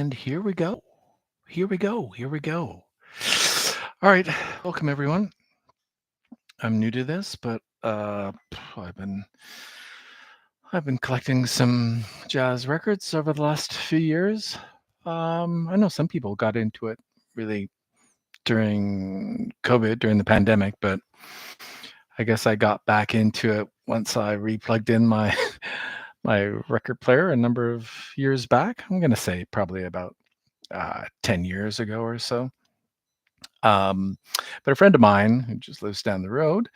And here we go. Here we go. Here we go. All right. Welcome, everyone. I'm new to this, but I've been collecting some jazz records over the last few years. I know some people got into it really during COVID, during the pandemic, but I guess I got back into it once I replugged in my my record player a number of years back. I'm gonna say probably about 10 years ago or so. Um, but a friend of mine who just lives down the road,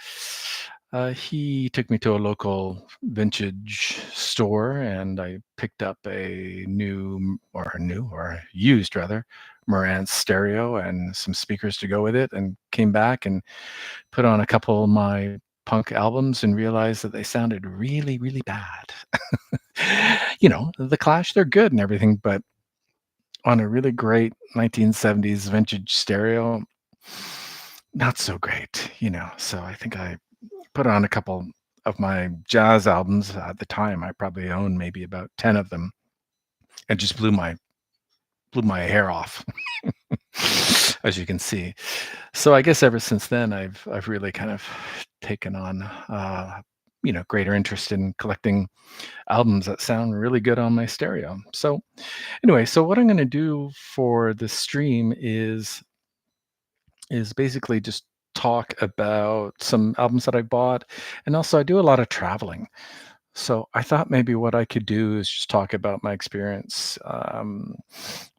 he took me to a local vintage store, and I picked up a new or used rather Marantz stereo and some speakers to go with it, and came back and put on a couple of my punk albums and realized that they sounded really, really bad. The Clash, they're good and everything, but on a really great 1970s vintage stereo, not so great. So I think I put on a couple of my jazz albums at the time. I probably owned maybe about 10 of them, and just blew my hair off, as you can see. So I guess ever since then, I've really kind of taken on greater interest in collecting albums that sound really good on my stereo. So anyway, so what I'm going to do for this stream is basically just talk about some albums that I bought, and also I do a lot of traveling. So I thought maybe what I could do is just talk about my experience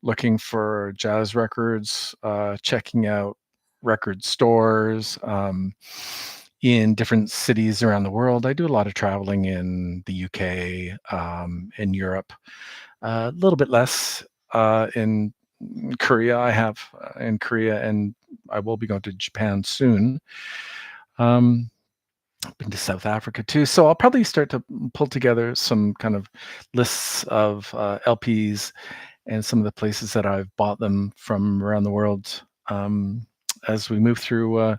looking for jazz records, checking out record stores in different cities around the world. I do a lot of traveling in the UK, in Europe, a little bit less in Korea. I have in Korea, and I will be going to Japan soon. Um, been to South Africa too. So I'll probably start to pull together some kind of lists of LPs and some of the places that I've bought them from around the world, as we move through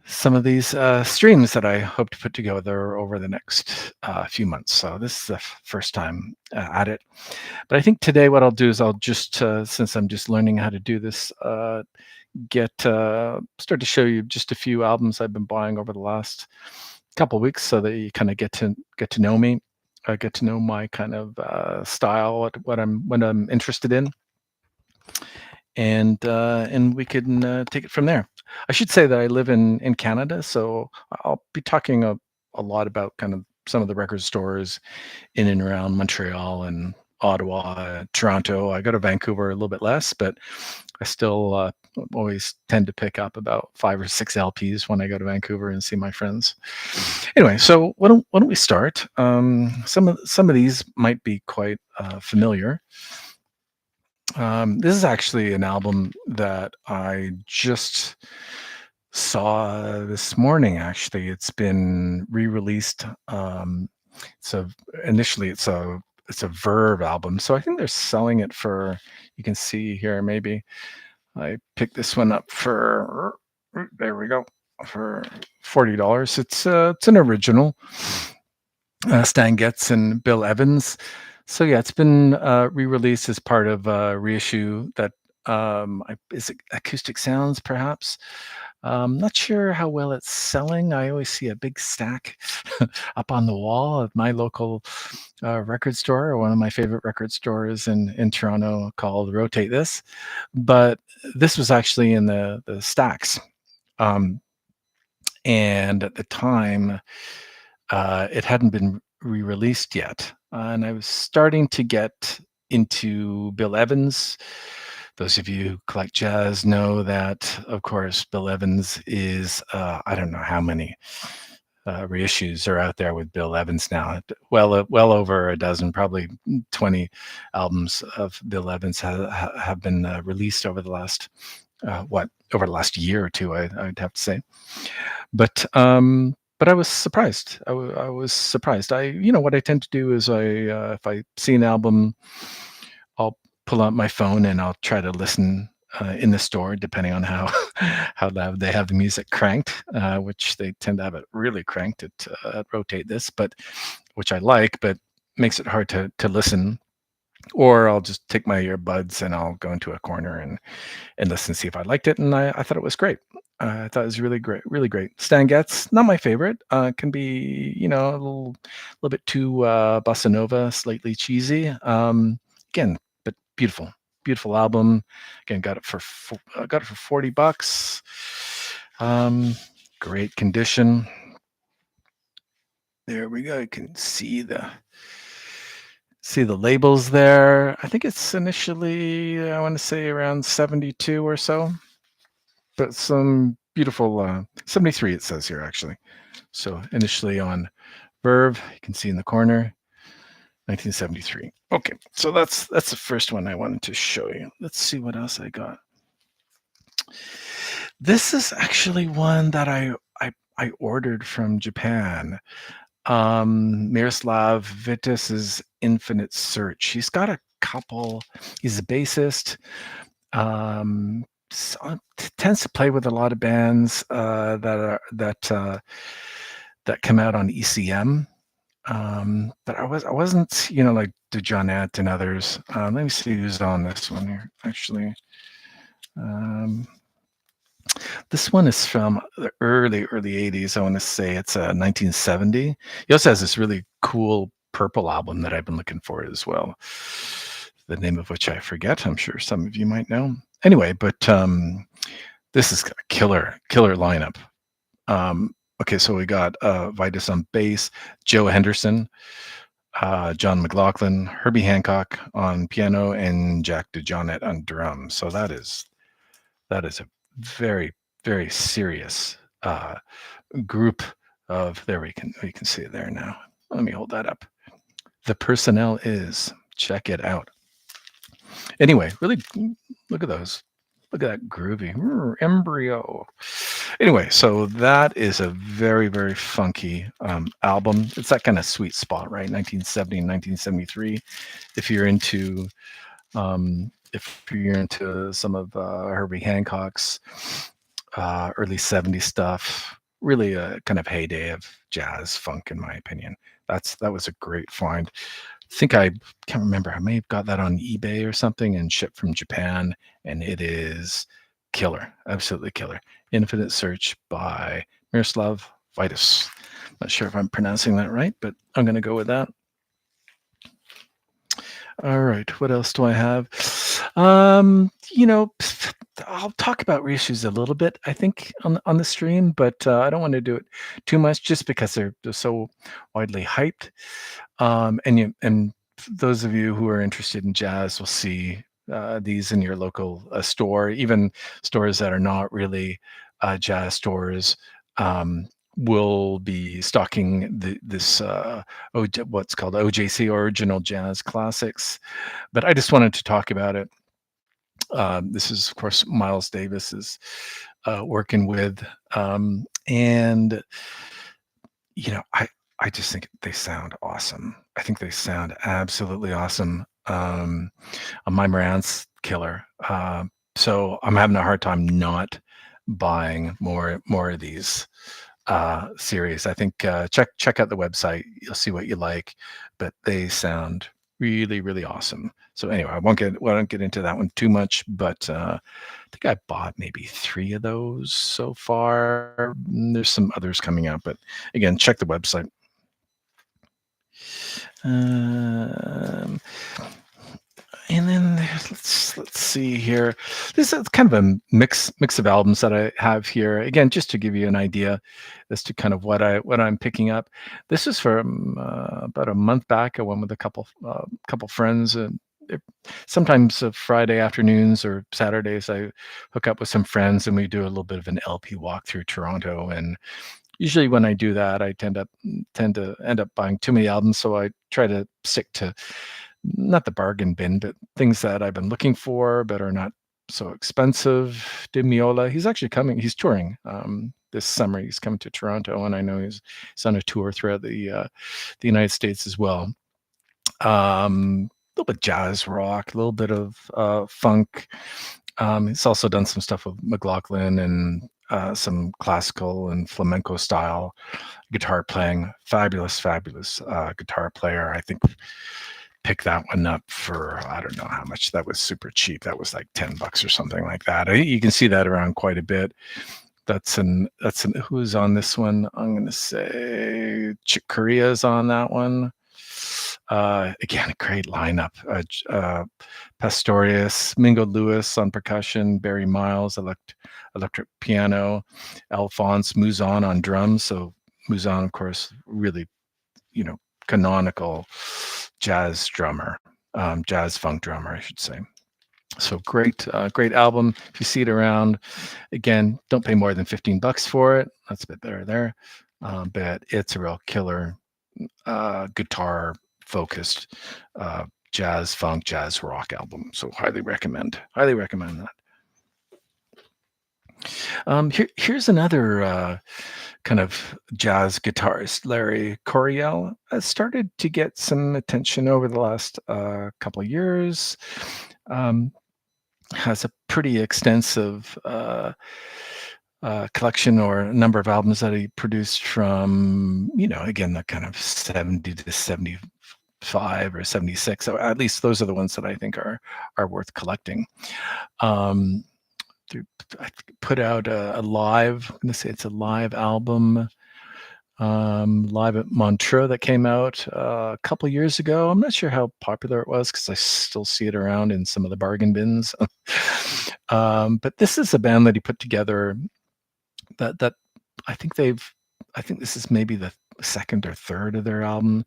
some of these streams that I hope to put together over the next few months. So this is the first time at it. But I think today what I'll do is I'll just, since I'm just learning how to do this, start to show you just a few albums I've been buying over the last couple of weeks, so that you kind of get to know me, get to know my kind of style, what I'm interested in, and we can take it from there. I should say that I live in Canada, so I'll be talking a lot about kind of some of the record stores in and around Montreal and Ottawa, Toronto. I go to Vancouver a little bit less, but I still always tend to pick up about 5 or 6 LPs when I go to Vancouver and see my friends. Anyway, so why don't we start? Some of these might be quite familiar. This is actually an album that I just saw this morning. Actually, it's been re-released. So initially, it's a Verve album. So I think they're selling it for. You can see here. Maybe I picked this one up for. There we go, for $40. It's an original. Stan Getz and Bill Evans. So yeah, it's been re-released as part of a reissue that is it Acoustic Sounds, perhaps. Not sure how well it's selling. I always see a big stack up on the wall of my local record store, or one of my favorite record stores in Toronto, called Rotate This. But this was actually in the stacks. Um, and at the time, it hadn't been re-released yet, and I was starting to get into Bill Evans. Those of you who collect jazz know that, of course, Bill Evans is, I don't know how many reissues are out there with Bill Evans now. Well over a dozen, probably 20 albums of Bill Evans have been released over the last over the last year or two, I'd have to say. But I was surprised. I was surprised. What I tend to do is if I see an album, I'll pull out my phone and I'll try to listen in the store, depending on how how loud they have the music cranked, which they tend to have it really cranked at Rotate This, but which I like, but makes it hard to listen or I'll just take my earbuds and I'll go into a corner and listen, see if I liked it. And I thought it was great. I thought it was really great, really great. Stan Getz, not my favorite. Can be, little bit too bossa nova, slightly cheesy. Again, but beautiful, beautiful album. Again, got it for $40. Um, Great condition. There we go. You can see the labels there. I think it's initially, I want to say around 72 or so, but some beautiful 73 it says here actually. So initially on Verve, you can see in the corner 1973. Okay, so that's the first one I wanted to show you. Let's see what else I got. This is actually one that I ordered from Japan. Miroslav Vitas's Infinite Search. He's got a couple. He's a bassist. Tends to play with a lot of bands that come out on ECM. But I wasn't, like the Johnette and others. Let me see who's on this one here. Actually, this one is from the early 80s. I want to say it's 1970. He also has this really cool purple album that I've been looking for as well. The name of which I forget. I'm sure some of you might know. Anyway, but this is a killer lineup. Okay, so we got Vitas on bass, Joe Henderson, John McLaughlin, Herbie Hancock on piano, and Jack DeJohnette on drums. So that is a very, very serious group of. There we can see it there now. Let me hold that up. The personnel is, check it out. Anyway, really look at those. Look at that groovy embryo. Anyway, so that is a very, very funky album. It's that kind of sweet spot, right? 1970 and 1973. If you're into some of Herbie Hancock's early 70s stuff, really a kind of heyday of jazz funk, in my opinion. That was a great find. I can't remember. I may have got that on eBay or something and shipped from Japan, and it is killer, absolutely killer. Infinite Search by Miroslav Vitas. Not sure if I'm pronouncing that right, but I'm going to go with that. All right, what else do I have? I'll talk about reissues a little bit, I think, on the stream, but I don't want to do it too much just because they're so widely hyped. And those of you who are interested in jazz will see these in your local store, even stores that are not really jazz stores. Will be stocking this what's called OJC, Original Jazz Classics. But I just wanted to talk about it. This is, of course, Miles Davis is working with, and I just think they sound awesome. I think they sound absolutely awesome. My Morant's killer. So I'm having a hard time not buying more of these series. I think check out the website. You'll see what you like, but they sound really, really awesome. So anyway, I won't get into that one too much, but I think I bought maybe 3 of those so far. There's some others coming out, but again, check the website. And then let's see here. This is kind of a mix of albums that I have here. Again, just to give you an idea as to kind of what I'm picking up. This is from about a month back. I went with a couple friends, and sometimes Friday afternoons or Saturdays I hook up with some friends and we do a little bit of an LP walk through Toronto. And usually when I do that, I tend to end up buying too many albums. So I try to stick to not the bargain bin, but things that I've been looking for but are not so expensive. Dim Miola, he's actually coming. He's touring this summer. He's coming to Toronto, and I know he's on a tour throughout the United States as well. A little bit jazz rock, a little bit of funk. He's also done some stuff with McLaughlin and some classical and flamenco style guitar playing. Fabulous guitar player. I think pick that one up for, I don't know how much. That was super cheap. That was like $10 or something like that. You can see that around quite a bit. That's an who's on this one? I'm gonna say Chick Corea is on that one. Again, a great lineup. Pastorius, Mingo Lewis on percussion, Barry Miles electric piano, Alphonse Mouzon on drums. So Mouzon, of course, really, canonical jazz drummer, jazz funk drummer, I should say. So great album. If you see it around, again, don't pay more than $15 for it. That's a bit better there, but it's a real killer guitar focused jazz funk, jazz rock album. So highly recommend that. Here's another kind of jazz guitarist, Larry Coryell. Has started to get some attention over the last couple of years. Has a pretty extensive collection or a number of albums that he produced from, again, the kind of 70 to 75 or 76. So at least those are the ones that I think are worth collecting. I put out a live, I'm going to say it's a live album, live at Montreux that came out a couple years ago. I'm not sure how popular it was because I still see it around in some of the bargain bins. But this is a band that he put together that I think this is maybe the second or third of their album.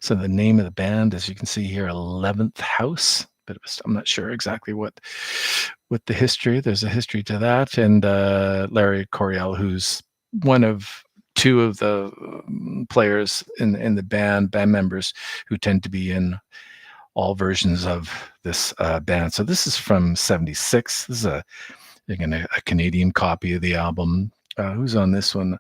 So the name of the band, as you can see here, 11th House. But I'm not sure exactly what the history. There's a history to that. And Larry Coryell, who's one of two of the players in the band members who tend to be in all versions of this band. So this is from 76. This is a Canadian copy of the album. Who's on this one?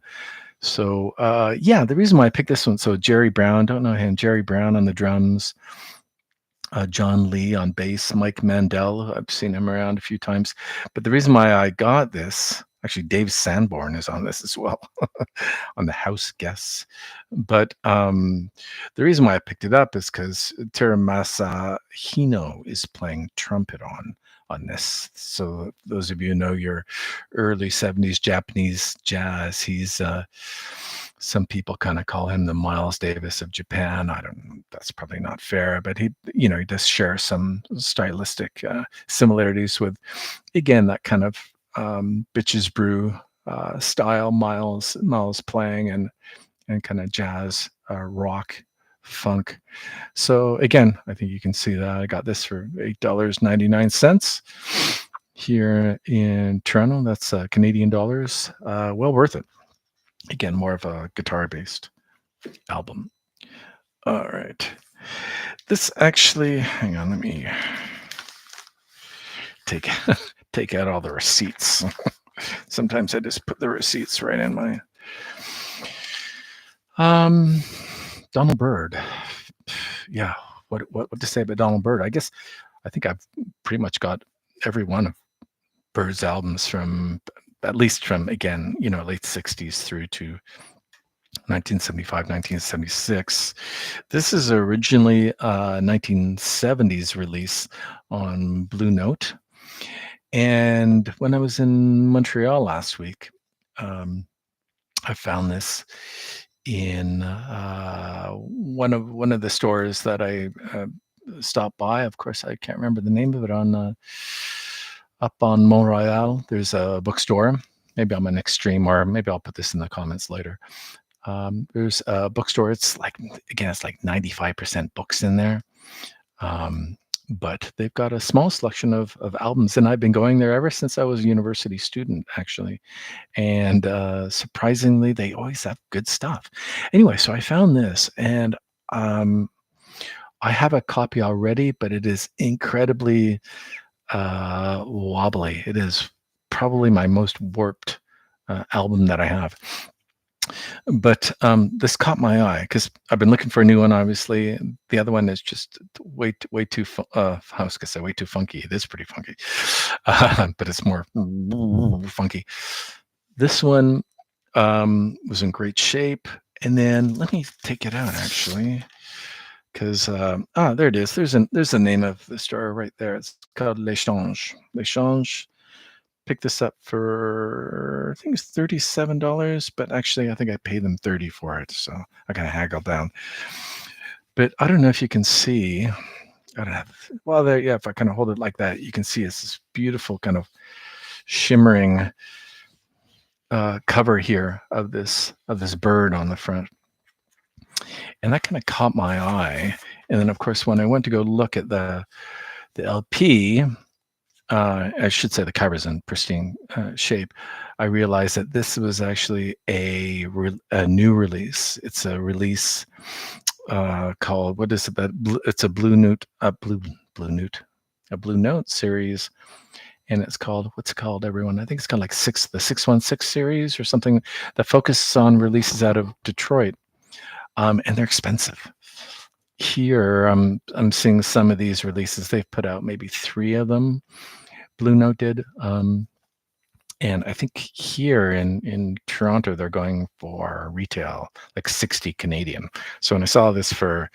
So the reason why I picked this one, so Jerry Brown, don't know him, Jerry Brown on the drums, John Lee on bass, Mike Mandel, I've seen him around a few times. But the reason why I got this, actually Dave Sanborn is on this as well, on the house guests. But the reason why I picked it up is because Terumasa Hino is playing trumpet on this. So those of you who know your early 70s Japanese jazz, he's some people kind of call him the Miles Davis of Japan. That's probably not fair, but he does share some stylistic similarities with, again, that kind of Bitches Brew style Miles playing and kind of jazz rock funk. So again, I think you can see that I got this for $8.99 here in Toronto. That's Canadian dollars. Well worth it. Again, more of a guitar-based album. All right. This actually, hang on, let me take out all the receipts. Sometimes I just put the receipts right in my Donald Byrd. Yeah, what to say about Donald Byrd? I think I've pretty much got every one of Byrd's albums from again, late 60s through to 1975, 1976. This is originally a 1970s release on Blue Note. And when I was in Montreal last week, I found this in one of the stores that I stopped by. Of course, I can't remember the name of it up on Mont Royal. There's a bookstore. Maybe on my next stream, or maybe I'll put this in the comments later. There's a bookstore. It's like 95% books in there. But they've got a small selection of albums, and I've been going there ever since I was a university student, actually. And surprisingly, they always have good stuff. Anyway, so I found this, and I have a copy already, but it is incredibly wobbly. It is probably my most warped album that I have. But this caught my eye because I've been looking for a new one. Obviously, the other one is just way too. I was gonna say way too funky. It is pretty funky, but it's more funky. This one was in great shape, and then let me take it out actually, because there it is. There's the name of the store right there. It's called L'Echange. L'Echange. Picked this up for I think it's $37, but actually I think I paid them 30 for it, so I kind of haggled down. But I don't know if you can see. I don't have. Well, there. Yeah, if I kind of hold it like that, you can see it's this beautiful kind of shimmering cover here of this bird on the front, and that kind of caught my eye. And then, of course, when I went to go look at the LP, I should say the cover's in pristine shape. I realized that this was actually a new release. It's a release called, what is it? It's a Blue Note, a Blue Note series, and it's called, what's it called, everyone? I think it's called like the 616 series or something that focuses on releases out of Detroit, and they're expensive. Here, I'm seeing some of these releases. They've put out maybe 3 of them. Blue Note did, and I think here in Toronto they're going for retail like 60 Canadian. So when I saw this for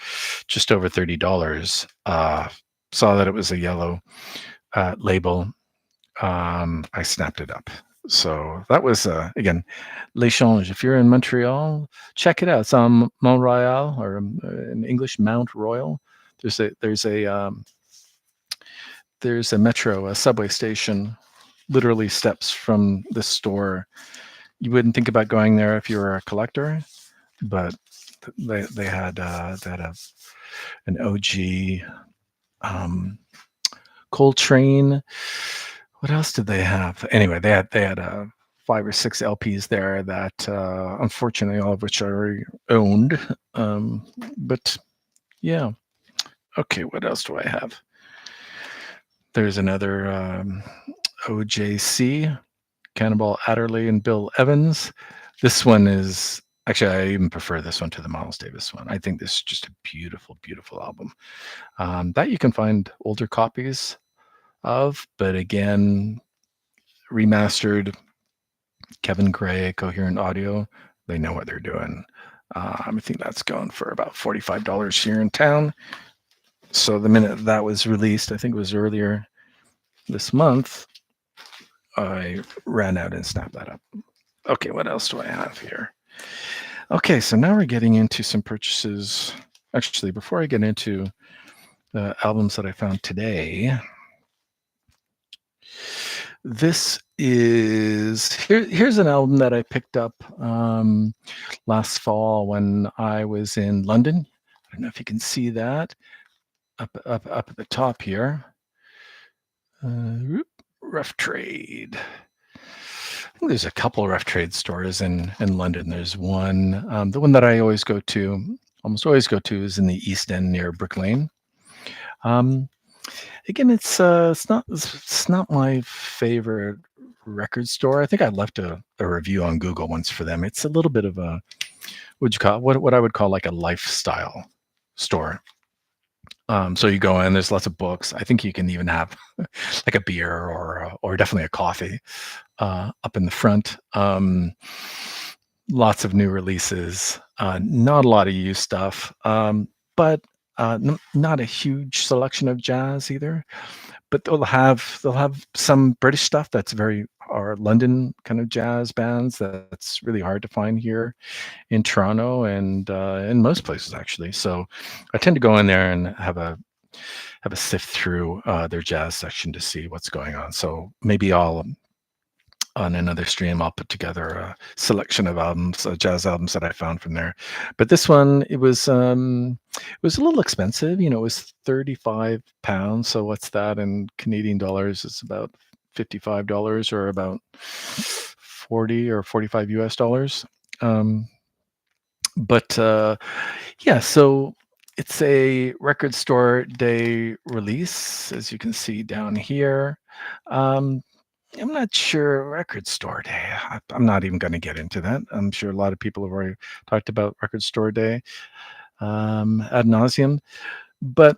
just over $30, saw that it was a yellow label, I snapped it up. So that was again, L'Echange. If you're in Montreal, check it out. It's on Mont Royal, or in English, Mount Royal. There's a metro, a subway station, literally steps from the store. You wouldn't think about going there if you were a collector, but they had an OG Coltrane. What else did they have? Anyway, they had 5 or 6 LPs there that unfortunately all of which I already owned. But yeah. Okay, what else do I have? There's another OJC, Cannonball Adderley and Bill Evans. This one is actually, I even prefer this one to the Miles Davis one. I think this is just a beautiful, beautiful album that you can find older copies of, but again, remastered. Kevin Gray, Coherent Audio, they know what they're doing. I think that's going for about $45 here in town. So the minute that was released, I think it was earlier this month, I ran out and snapped that up. Okay, what else do I have here? Okay, so now we're getting into some purchases. Actually, before I get into the albums that I found today, this is here's an album that I picked up last fall when I was in London. I don't know if you can see that up at the top here. Rough Trade. I think there's a couple Rough Trade stores in London. There's one, the one that I always go to, almost always go to, is in the East End near Brick Lane. Again, it's not my favorite record store. I think I left a review on Google once for them. It's a little bit of a what I would call like a lifestyle store. So you go in, there's lots of books. I think you can even have like a beer or definitely a coffee up in the front. Lots of new releases, not a lot of used stuff, but not a huge selection of jazz either. But they'll have some British stuff that's or London kind of jazz bands that's really hard to find here in Toronto and in most places actually. So I tend to go in there and have a sift through their jazz section to see what's going on. So maybe on another stream, I'll put together a selection of albums, jazz albums that I found from there. But this one, it was a little expensive. It was £35. So what's that in Canadian dollars? It's about $55 or about 40 or 45 US dollars. But yeah, so it's a record store day release, as you can see down here. I'm not sure record store day. I'm not even going to get into that. I'm sure a lot of people have already talked about record store day ad nauseum. But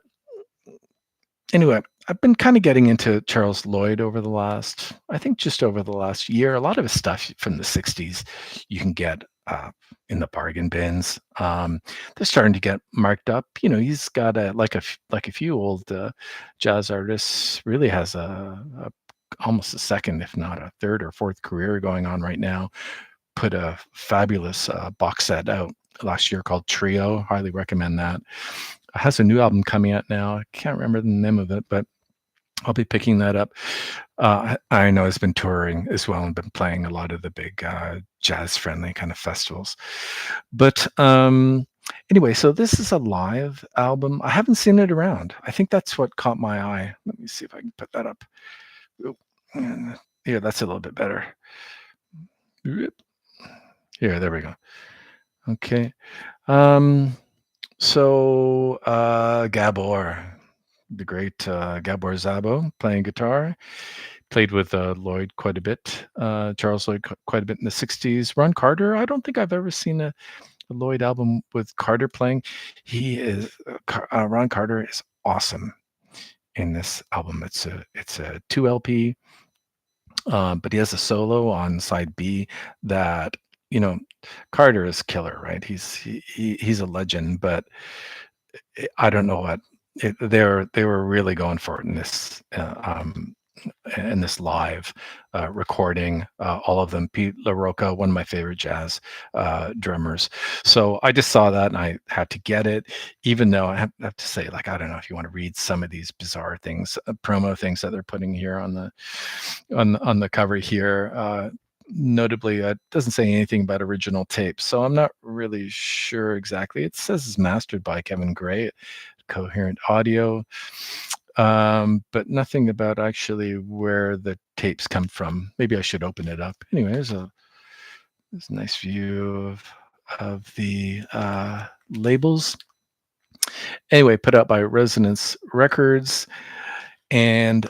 anyway, I've been kind of getting into Charles Lloyd just over the last year. A lot of his stuff from the 60s you can get uh, in the bargain bins. They're starting to get marked up. He's got like a few old jazz artists. Really has a almost a second, if not a third or fourth career going on right now. Put a fabulous box set out last year called Trio. Highly recommend that. Has a new album coming out now. I can't remember the name of it, but I'll be picking that up. I know he's been touring as well and been playing a lot of the big jazz-friendly kind of festivals. But anyway, so this is a live album. I haven't seen it around. I think that's what caught my eye. Let me see if I can put that up. Oop, yeah, that's a little bit better. Here, there we go. Okay. So Gabor, the great Gabor Szabo, playing guitar. Played with Lloyd quite a bit, Charles Lloyd quite a bit in the 60s. Ron Carter, I don't think I've ever seen a Lloyd album with Carter playing. He is Ron Carter is awesome in this album. It's a 2 LP, but he has a solo on side B that you know Carter is killer, right? He's a legend, but I don't know what they were really going for it in this live recording. All of them. Pete LaRocca, one of my favorite jazz drummers. So I just saw that and I had to get it, even though I have to say, like, I don't know if you want to read some of these bizarre things, promo things that they're putting here on the cover here. Notably, it doesn't say anything about original tapes, so I'm not really sure exactly. It says it's mastered by Kevin Gray, Coherent Audio, but nothing about actually where the tapes come from. Maybe I should open it up. Anyway, there's a nice view of the labels. Anyway, put out by Resonance Records, and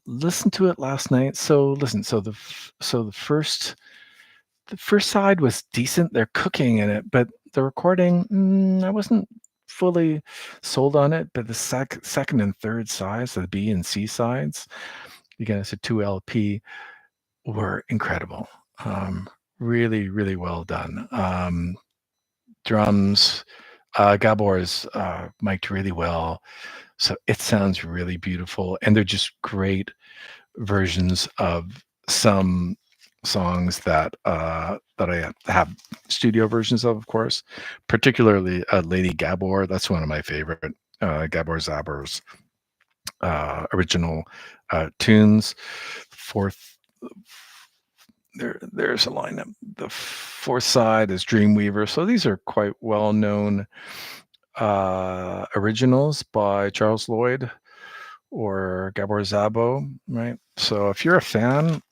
listened to it last night. So listen, so the first side was decent. They're cooking in it, but the recording, I wasn't fully sold on it. But the second and third sides, the B and C sides, again, it's a 2 LP, were incredible. Really, really well done. Drums, Gabor's mic'd really well. So it sounds really beautiful. And they're just great versions of some songs that I have studio versions of course, particularly Lady Gabor. That's one of my favorite Gabor Zabor's original tunes. Fourth, there's a lineup. The fourth side is Dreamweaver. So these are quite well known originals by Charles Lloyd or Gabor Szabo, right? So if you're a fan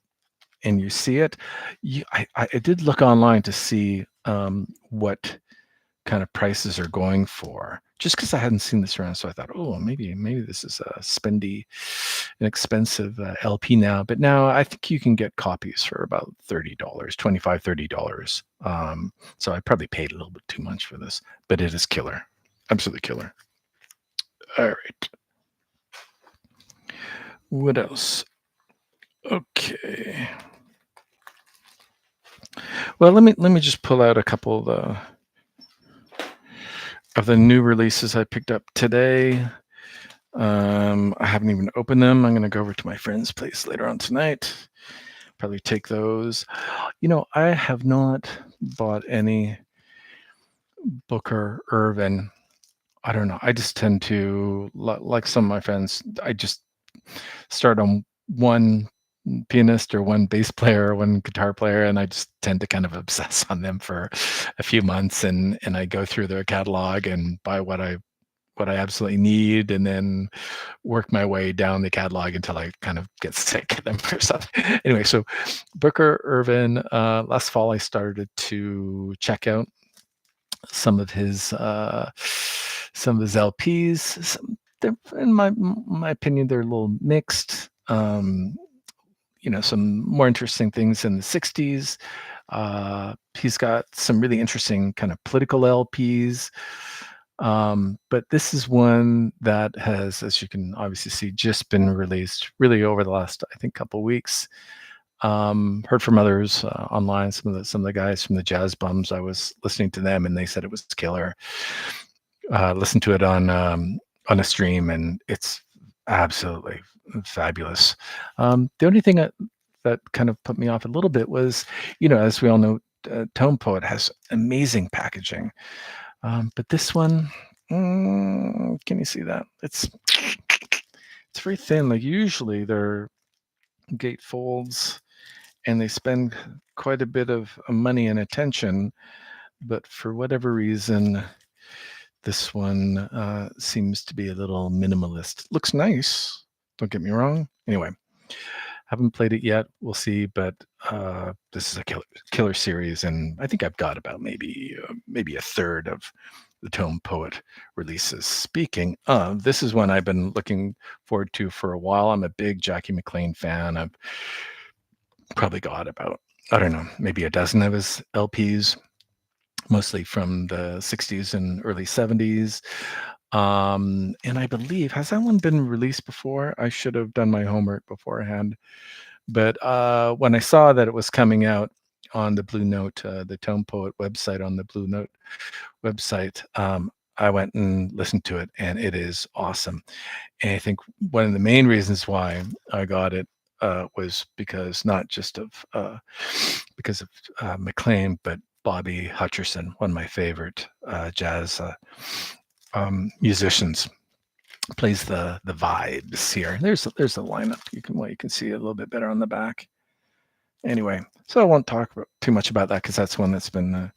and you see it, I did look online to see what kind of prices are going for, just because I hadn't seen this around. So I thought, oh, maybe this is a spendy, an expensive LP now. But now I think you can get copies for about $30, $25, $30. So I probably paid a little bit too much for this, but it is killer, absolutely killer. All right. What else? Okay. Well, let me just pull out a couple of the new releases I picked up today. I haven't even opened them. I'm going to go over to my friend's place later on tonight. Probably take those. I have not bought any Booker Irvin. I don't know. I just tend to, like some of my friends, I just start on one pianist or one bass player or one guitar player, and I just tend to kind of obsess on them for a few months, and I go through their catalog and buy what I absolutely need, and then work my way down the catalog until I kind of get sick of them or something. Anyway, so Booker Irvin, last fall I started to check out some of his LPs. They're, in my opinion, they're a little mixed. Some more interesting things in the 60s. He's got some really interesting kind of political LPs. But this is one that has, as you can obviously see, just been released really over the last, I think, couple weeks. Heard from others online, some of the guys from the Jazz Bums. I was listening to them, and they said it was killer. Listened to it on a stream, and it's absolutely fabulous. The only thing that kind of put me off a little bit was, as we all know, Tone Poet has amazing packaging, but this one, can you see that? It's very thin. Like usually, their gatefolds, and they spend quite a bit of money and attention, but for whatever reason, this one seems to be a little minimalist. Looks nice, don't get me wrong. Anyway, haven't played it yet. We'll see, but this is a killer series, and I think I've got about maybe a third of the Tone Poet releases. Speaking of, this is one I've been looking forward to for a while. I'm a big Jackie McLean fan. I've probably got about, I don't know, maybe a dozen of his LPs, mostly from the 60s and early 70s. And I believe, has that one been released before? I should have done my homework beforehand. But when I saw that it was coming out on the Blue Note, the Tone Poet website, on the Blue Note website, I went and listened to it, and it is awesome. And I think one of the main reasons why I got it was because not just of because of McLean, but Bobby Hutcherson, one of my favorite jazz musicians, plays the vibes here. There's the lineup. You can see it a little bit better on the back. Anyway, so I won't talk too much about that because that's one that's been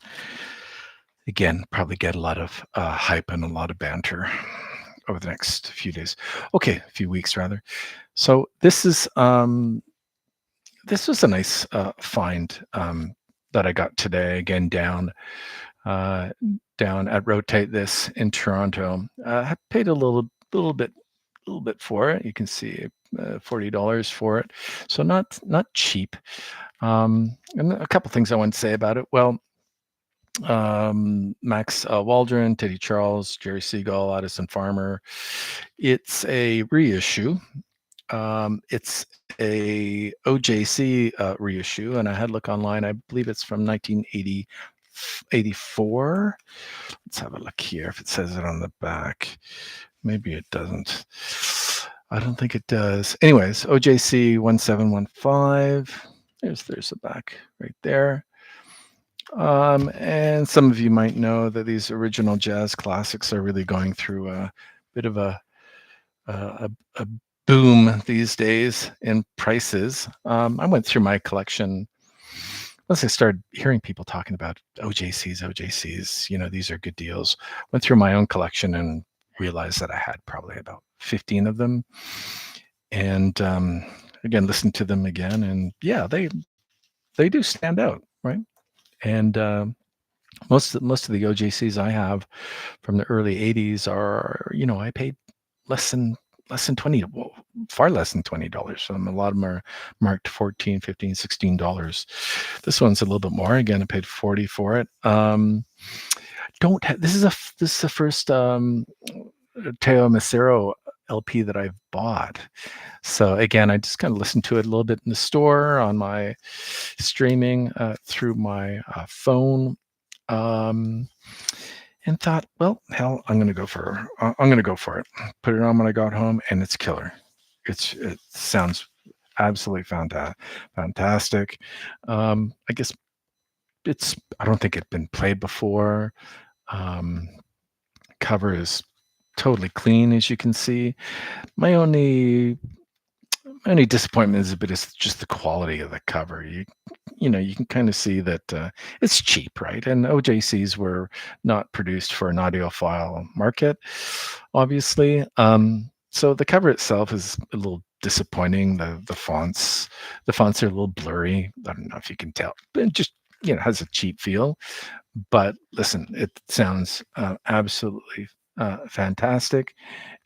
again probably get a lot of hype and a lot of banter over the next few days. Okay, a few weeks rather. So this was a nice find that I got today. Again, down at Rotate This in Toronto. I paid a little bit for it. You can see $40 for it, so not cheap. And a couple things I want to say about it. Well, Max Waldron, Teddy Charles, Jerry Seagull, Addison Farmer. It's a reissue. It's a OJC reissue, and I had a look online. I believe it's from 1984. Let's have a look here if it says it on the back. Maybe it doesn't. I don't think it does. Anyways, OJC 1715. There's the back right there. And some of you might know that these original jazz classics are really going through a bit of a boom these days in prices. I went through my collection once I started hearing people talking about OJCs. These are good deals. Went through my own collection and realized that I had probably about 15 of them. And again, listened to them again, and yeah, they do stand out, right? And most of the OJCs I have from the early 80s are, I paid less than 20, well, far less than $20. A lot of them are marked $14, $15, $16. This one's a little bit more. Again, I paid $40 for it. This is the first Teo Macero LP that I've bought. So again, I just kind of listened to it a little bit in the store, on my streaming through my phone, and thought, well, hell, I'm gonna go for it. Put it on when I got home, and it's killer. It sounds absolutely fantastic. I guess I don't think it's been played before. Cover is totally clean, as you can see. My only disappointment is just the quality of the cover. You can kind of see that it's cheap, right? And OJCs were not produced for an audiophile market, obviously. So the cover itself is a little disappointing. The fonts are a little blurry. I don't know if you can tell. It just has a cheap feel. But listen, it sounds absolutely fantastic,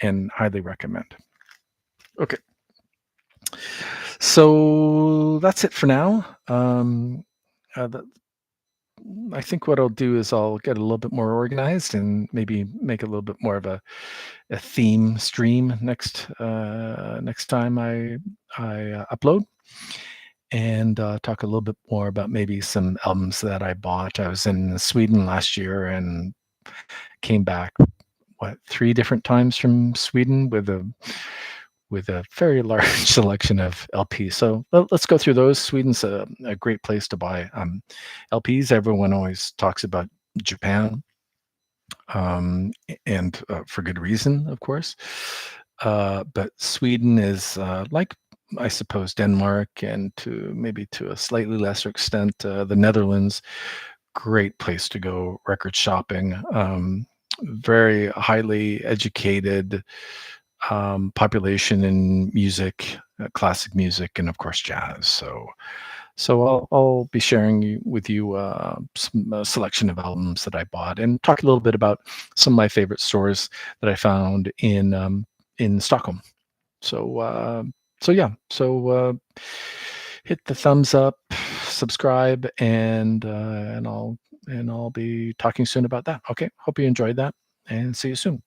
and highly recommend. Okay. So that's it for now. I think what I'll do is I'll get a little bit more organized and maybe make a little bit more of a theme stream next time I upload. and talk a little bit more about maybe some albums that I bought. I was in Sweden last year and came back, what, 3 different times from Sweden with a very large selection of LPs. So let's go through those. Sweden's a great place to buy LPs. Everyone always talks about Japan, and for good reason, of course. But Sweden is like, I suppose, Denmark, and to maybe to a slightly lesser extent, the Netherlands. Great place to go record shopping. Very highly educated population in music, classic music, and of course jazz. So I'll be sharing with you some selection of albums that I bought, and talk a little bit about some of my favorite stores that I found in Stockholm. So so yeah, so hit the thumbs up, subscribe, and I'll be talking soon about that. Okay, hope you enjoyed that, and see you soon.